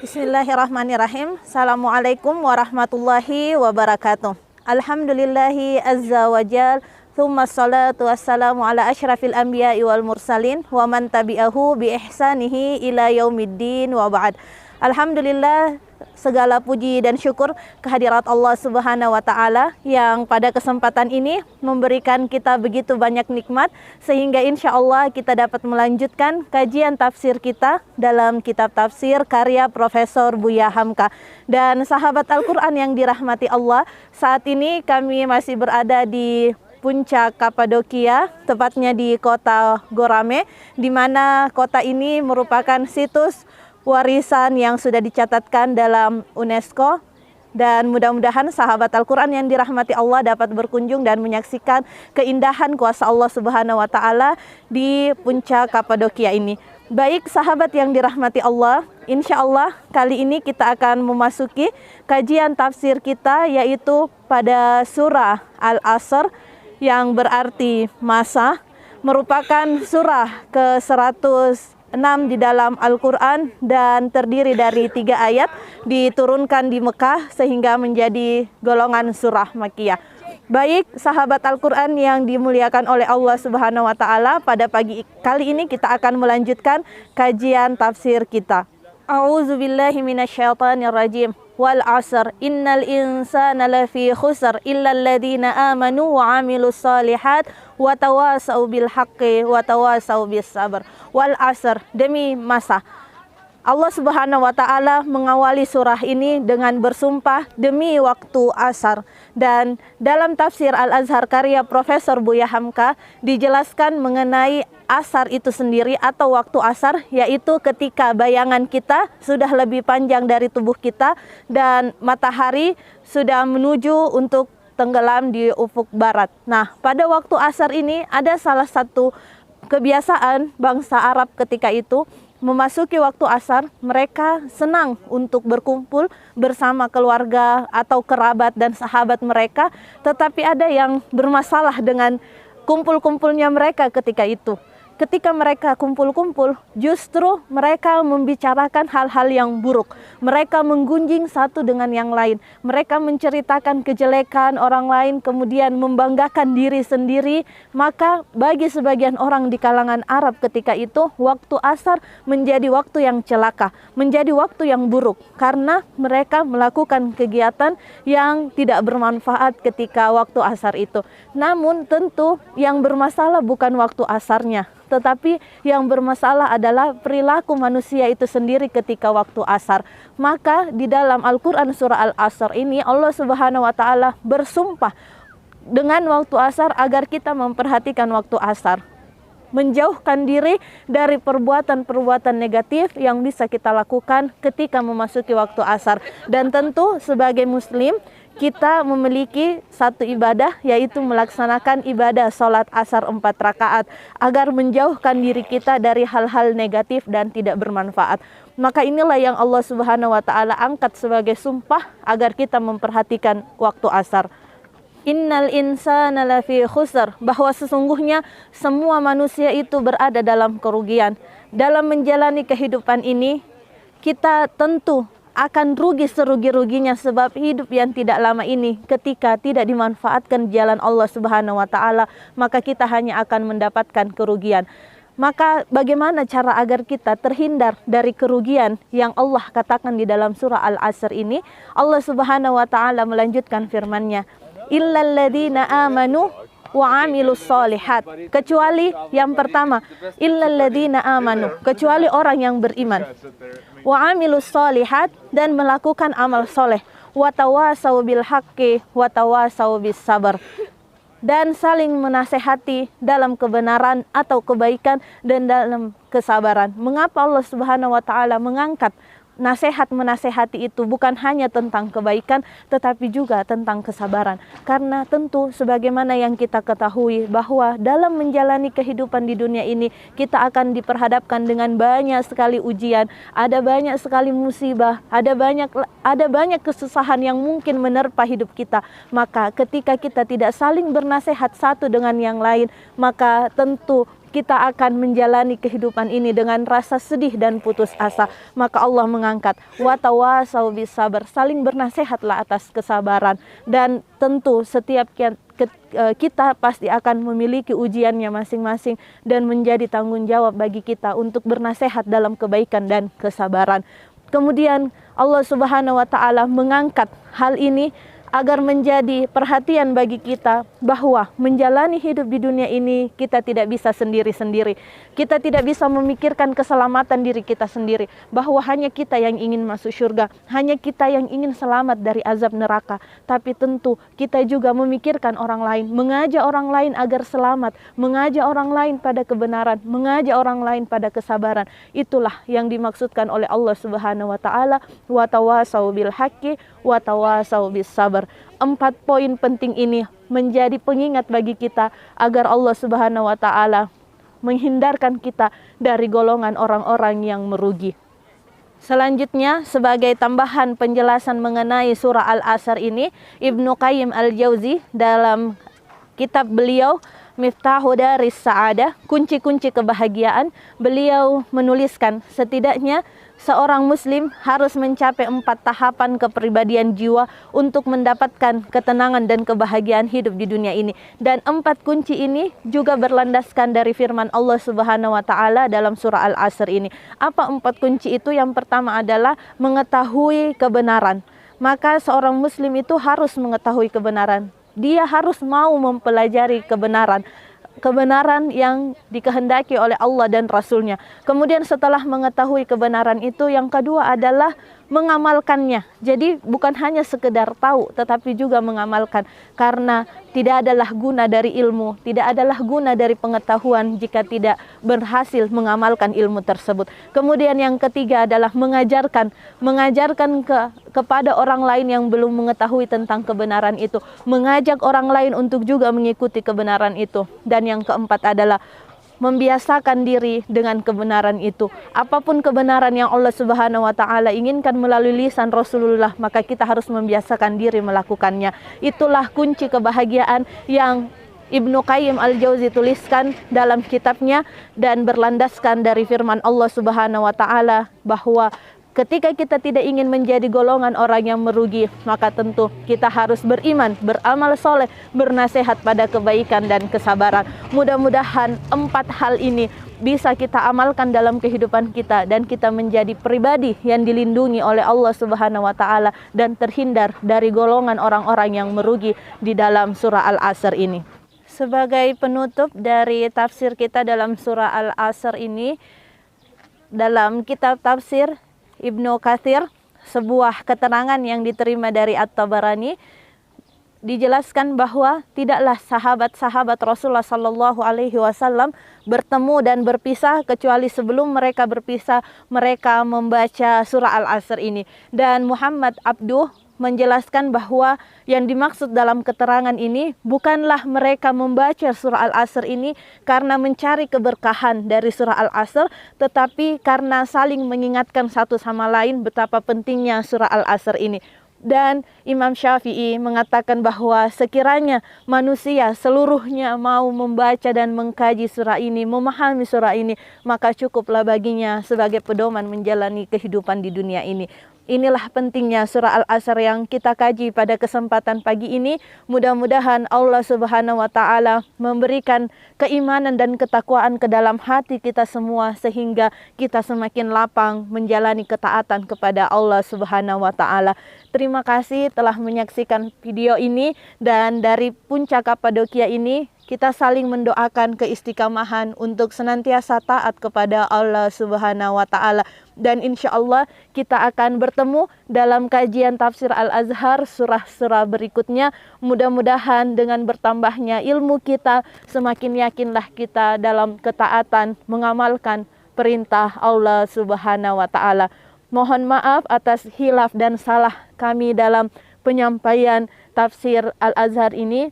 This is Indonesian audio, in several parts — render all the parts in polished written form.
Bismillahirrahmanirrahim. Assalamualaikum warahmatullahi wabarakatuh. Alhamdulillahi azza wa jal. Thumma salatu wassalamu ala asyrafil anbiya'i wal mursalin wa man tabi'ahu bi ihsanihi ila yaumiddin wa ba'd. Alhamdulillah, segala puji dan syukur kehadirat Allah Subhanahu wa taala yang pada kesempatan ini memberikan kita begitu banyak nikmat sehingga insya Allah kita dapat melanjutkan kajian tafsir kita dalam kitab tafsir karya Profesor Buya Hamka. Dan sahabat Al-Quran yang dirahmati Allah, saat ini kami masih berada di Puncak Kapadokia, tepatnya di kota Gorame, di mana kota ini merupakan situs warisan yang sudah dicatatkan dalam UNESCO. Dan mudah-mudahan sahabat Al-Quran yang dirahmati Allah dapat berkunjung dan menyaksikan keindahan kuasa Allah Subhanahu wa taala di Puncak Kapadokia ini. Baik sahabat yang dirahmati Allah, insya Allah kali ini kita akan memasuki kajian tafsir kita, yaitu pada surah Al-Asr yang berarti masa, merupakan surah ke-106 di dalam Al-Quran dan terdiri dari 3 ayat, diturunkan di Mekah sehingga menjadi golongan surah Makkiyah. Baik sahabat Al-Quran yang dimuliakan oleh Allah Subhanahu wa taala, pada pagi kali ini kita akan melanjutkan kajian tafsir kita. A'udzubillahi minasyaitonirrajim. Wal 'asr innal insana lafi khusr illa alladziina aamanu wa 'amilus shalihat wa tawasau bil haqqi wa tawasau bis sabr. Wal 'asr, demi masa. Allah Subhanahu wa taala mengawali surah ini dengan bersumpah demi waktu asar. Dan dalam tafsir Al-Azhar karya Profesor Buya Hamka dijelaskan mengenai asar itu sendiri atau waktu asar, yaitu ketika bayangan kita sudah lebih panjang dari tubuh kita dan matahari sudah menuju untuk tenggelam di ufuk barat. Nah, pada waktu asar ini ada salah satu kebiasaan bangsa Arab ketika itu. Memasuki waktu asar, mereka senang untuk berkumpul bersama keluarga atau kerabat dan sahabat mereka, tetapi ada yang bermasalah dengan kumpul-kumpulnya mereka ketika itu. Ketika mereka kumpul-kumpul, justru mereka membicarakan hal-hal yang buruk. Mereka menggunjing satu dengan yang lain. Mereka menceritakan kejelekan orang lain, kemudian membanggakan diri sendiri. Maka bagi sebagian orang di kalangan Arab ketika itu, waktu asar menjadi waktu yang celaka, menjadi waktu yang buruk. Karena mereka melakukan kegiatan yang tidak bermanfaat ketika waktu asar itu. Namun tentu yang bermasalah bukan waktu asarnya, tetapi yang bermasalah adalah perilaku manusia itu sendiri ketika waktu asar. Maka di dalam Al-Quran surah Al-Asr ini Allah Subhanahu wa taala bersumpah dengan waktu asar agar kita memperhatikan waktu asar, menjauhkan diri dari perbuatan-perbuatan negatif yang bisa kita lakukan ketika memasuki waktu asar. Dan tentu sebagai muslim kita memiliki satu ibadah, yaitu melaksanakan ibadah sholat asar 4 rakaat agar menjauhkan diri kita dari hal-hal negatif dan tidak bermanfaat. Maka inilah yang Allah Subhanahu wa taala angkat sebagai sumpah agar kita memperhatikan waktu asar. Innal insana lafi khusr, bahwa sesungguhnya semua manusia itu berada dalam kerugian. Dalam menjalani kehidupan ini, kita tentu akan rugi serugi-ruginya, sebab hidup yang tidak lama ini ketika tidak dimanfaatkan jalan Allah Subhanahu wa taala, maka kita hanya akan mendapatkan kerugian. Maka bagaimana cara agar kita terhindar dari kerugian yang Allah katakan di dalam surah Al-Asr ini? Allah Subhanahu wa taala melanjutkan firman-Nya, illal ladzina amanu wa amilus shalihat, kecuali yang pertama, illal ladzina amanu, kecuali orang yang beriman, wa amilus shalihat, dan melakukan amal soleh, wa tawasau bil haqqi wa tawasau bis sabr, dan saling menasehati dalam kebenaran atau kebaikan dan dalam kesabaran. Mengapa Allah Subhanahu wa taala mengangkat nasihat menasehati itu bukan hanya tentang kebaikan tetapi juga tentang kesabaran? Karena tentu sebagaimana yang kita ketahui bahwa dalam menjalani kehidupan di dunia ini kita akan diperhadapkan dengan banyak sekali ujian, ada banyak sekali musibah, ada banyak kesusahan yang mungkin menerpa hidup kita. Maka ketika kita tidak saling bernasihat satu dengan yang lain, maka tentu kita akan menjalani kehidupan ini dengan rasa sedih dan putus asa. Maka Allah mengangkat watawasau bis sabar, saling bernasihatlah atas kesabaran. Dan tentu setiap kita pasti akan memiliki ujiannya masing-masing dan menjadi tanggung jawab bagi kita untuk bernasihat dalam kebaikan dan kesabaran. Kemudian Allah Subhanahu wa taala mengangkat hal ini agar menjadi perhatian bagi kita bahwa menjalani hidup di dunia ini kita tidak bisa sendiri-sendiri. Kita tidak bisa memikirkan keselamatan diri kita sendiri, bahwa hanya kita yang ingin masuk surga, hanya kita yang ingin selamat dari azab neraka. Tapi tentu kita juga memikirkan orang lain, mengajak orang lain agar selamat, mengajak orang lain pada kebenaran, mengajak orang lain pada kesabaran. Itulah yang dimaksudkan oleh Allah Subhanahu wa taala, wa tawasau bil haqqi wa tawasau bis sabar. 4 poin penting ini menjadi pengingat bagi kita agar Allah Subhanahu wa taala menghindarkan kita dari golongan orang-orang yang merugi. Selanjutnya, sebagai tambahan penjelasan mengenai surah Al-Asr ini, Ibnu Qayyim Al-Jauzi dalam kitab beliau Miftahu Daris Sa'adah, kunci-kunci kebahagiaan, beliau menuliskan setidaknya seorang muslim harus mencapai 4 tahapan kepribadian jiwa untuk mendapatkan ketenangan dan kebahagiaan hidup di dunia ini. Dan 4 kunci ini juga berlandaskan dari firman Allah Subhanahu wa taala dalam surah Al-Asr ini. Apa 4 kunci itu? Yang pertama adalah mengetahui kebenaran. Maka seorang muslim itu harus mengetahui kebenaran. Dia harus mau mempelajari kebenaran yang dikehendaki oleh Allah dan Rasulnya. Kemudian setelah mengetahui kebenaran itu, yang kedua adalah mengamalkannya. Jadi bukan hanya sekedar tahu, tetapi juga mengamalkan. Karena tidak adalah guna dari ilmu, tidak adalah guna dari pengetahuan jika tidak berhasil mengamalkan ilmu tersebut. Kemudian yang ketiga adalah mengajarkan kepada orang lain yang belum mengetahui tentang kebenaran itu, mengajak orang lain untuk juga mengikuti kebenaran itu. Dan yang keempat adalah membiasakan diri dengan kebenaran itu. Apapun kebenaran yang Allah Subhanahu wa taala inginkan melalui lisan Rasulullah, maka kita harus membiasakan diri melakukannya. Itulah kunci kebahagiaan yang Ibnu Qayyim Al-Jauzi tuliskan dalam kitabnya dan berlandaskan dari firman Allah Subhanahu wa taala bahwa ketika kita tidak ingin menjadi golongan orang yang merugi, maka tentu kita harus beriman, beramal soleh, bernasihat pada kebaikan dan kesabaran. Mudah-mudahan 4 hal ini bisa kita amalkan dalam kehidupan kita dan kita menjadi pribadi yang dilindungi oleh Allah Subhanahu wa taala dan terhindar dari golongan orang-orang yang merugi di dalam surah Al-Asr ini. Sebagai penutup dari tafsir kita dalam surah Al-Asr ini, dalam kitab tafsir Ibnu Katsir, sebuah keterangan yang diterima dari At-Tabarani, dijelaskan bahwa tidaklah sahabat-sahabat Rasulullah Sallallahu Alaihi Wasallam bertemu dan berpisah kecuali sebelum mereka berpisah mereka membaca surah Al-Asr ini. Dan Muhammad Abduh menjelaskan bahwa yang dimaksud dalam keterangan ini bukanlah mereka membaca surah Al-Asr ini karena mencari keberkahan dari surah Al-Asr, tetapi karena saling mengingatkan satu sama lain betapa pentingnya surah Al-Asr ini. Dan Imam Syafi'i mengatakan bahwa sekiranya manusia seluruhnya mau membaca dan mengkaji surah ini, memahami surah ini, maka cukuplah baginya sebagai pedoman menjalani kehidupan di dunia ini. Inilah pentingnya surah Al-Asr yang kita kaji pada kesempatan pagi ini. Mudah-mudahan Allah Subhanahu wa taala memberikan keimanan dan ketakwaan ke dalam hati kita semua sehingga kita semakin lapang menjalani ketaatan kepada Allah Subhanahu wa taala. Terima kasih telah menyaksikan video ini, dan dari Puncak Kapadokia ini kita saling mendoakan keistiqamahan untuk senantiasa taat kepada Allah Subhanahu wa taala. Dan insya Allah kita akan bertemu dalam kajian tafsir Al-Azhar surah-surah berikutnya. Mudah-mudahan dengan bertambahnya ilmu kita, semakin yakinlah kita dalam ketaatan mengamalkan perintah Allah Subhanahu wa taala. Mohon maaf atas khilaf dan salah kami dalam penyampaian tafsir Al-Azhar ini.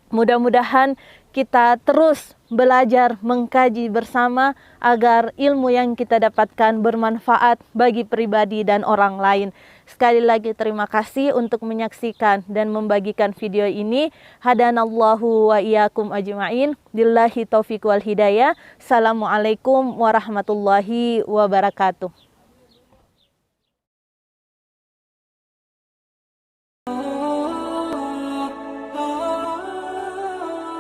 Mudah-mudahan kita terus belajar mengkaji bersama agar ilmu yang kita dapatkan bermanfaat bagi pribadi dan orang lain. Sekali lagi terima kasih untuk menyaksikan dan membagikan video ini. Hadanallahu wa iyyakum ajma'in. Billahi taufiq wal hidayah. Assalamualaikum warahmatullahi wabarakatuh.